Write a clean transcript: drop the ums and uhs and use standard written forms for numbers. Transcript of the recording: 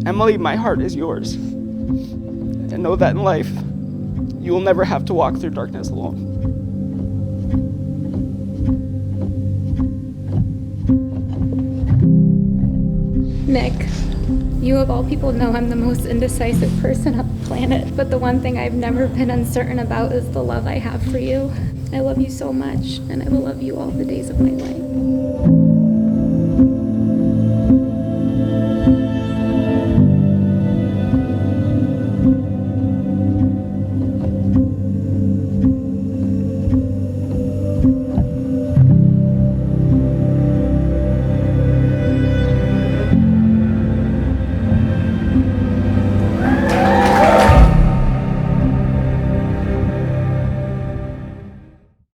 Emily, my heart is yours. And know that in life, you will never have to walk through darkness alone. Nick, you of all people know I'm the most indecisive person on the planet, but the one thing I've never been uncertain about is the love I have for you. I love you so much, and I will love you all the days of my life.